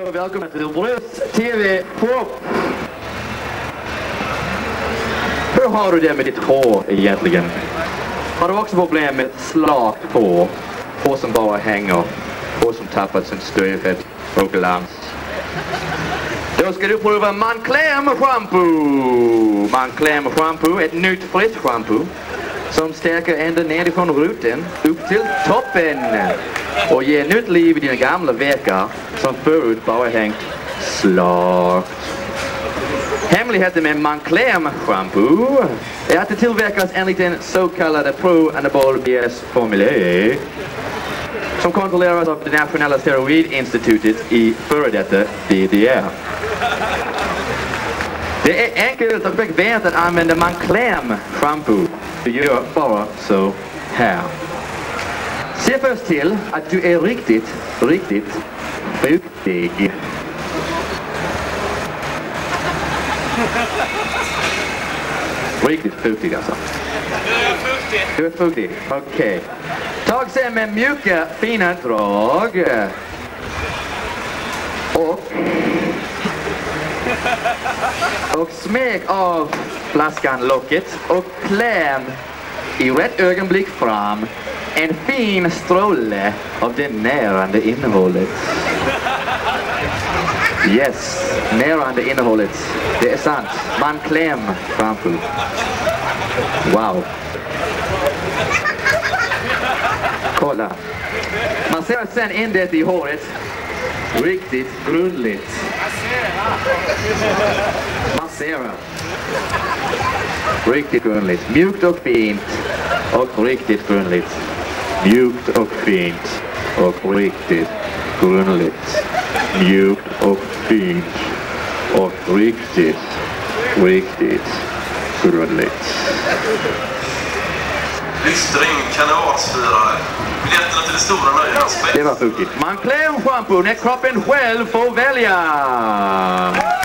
Hej och välkomna till Bröst TV Pop. Hur har du det med ditt hår egentligen? Har du också problem med slakt hår? Hår som bara hänger? Hår som tappat sin stövhet och glans? Då ska du prova Moncler shampoo. Moncler shampoo, ett nytt fritt shampoo som stärker ända nerifrån roten upp till toppen och ger nytt liv i dina gamla veckor som förut bara hängt slakt. Hemligheten med Moncler shampoo är att det tillverkas enligt en så kallad Pro-Anabol BS-formulär som kontrolleras av det nationella steroidinstitutet i före detta DDR. Det är enkelt och bekvämt att använda Moncler shampoo. Du gör bara så här. Se först till att du är riktigt fuktig. Riktigt fuktig alltså. Du är fuktig, okej. Tag sen med mjuka, fina drag. Och smäck av flaskan locket och kläm i rätt ögonblick fram en fin stråle av det närande innehållet. Yes, närande innehållet. Det är sant. Moncler shampoo. Wow. Kolla. Man ser sen in det i håret. Riktigt grundligt. Massera. Riktigt grundligt. Mjukt och fint. Och riktigt grundligt. Mjukt och fint. Och riktigt grundligt. Mjukt och fint. Och riktigt grundligt. Lyxdring, kanalsfirare. Biljetterna till det stora nöjet. Det var fuktigt. Moncler shampoo när kroppen själv får välja.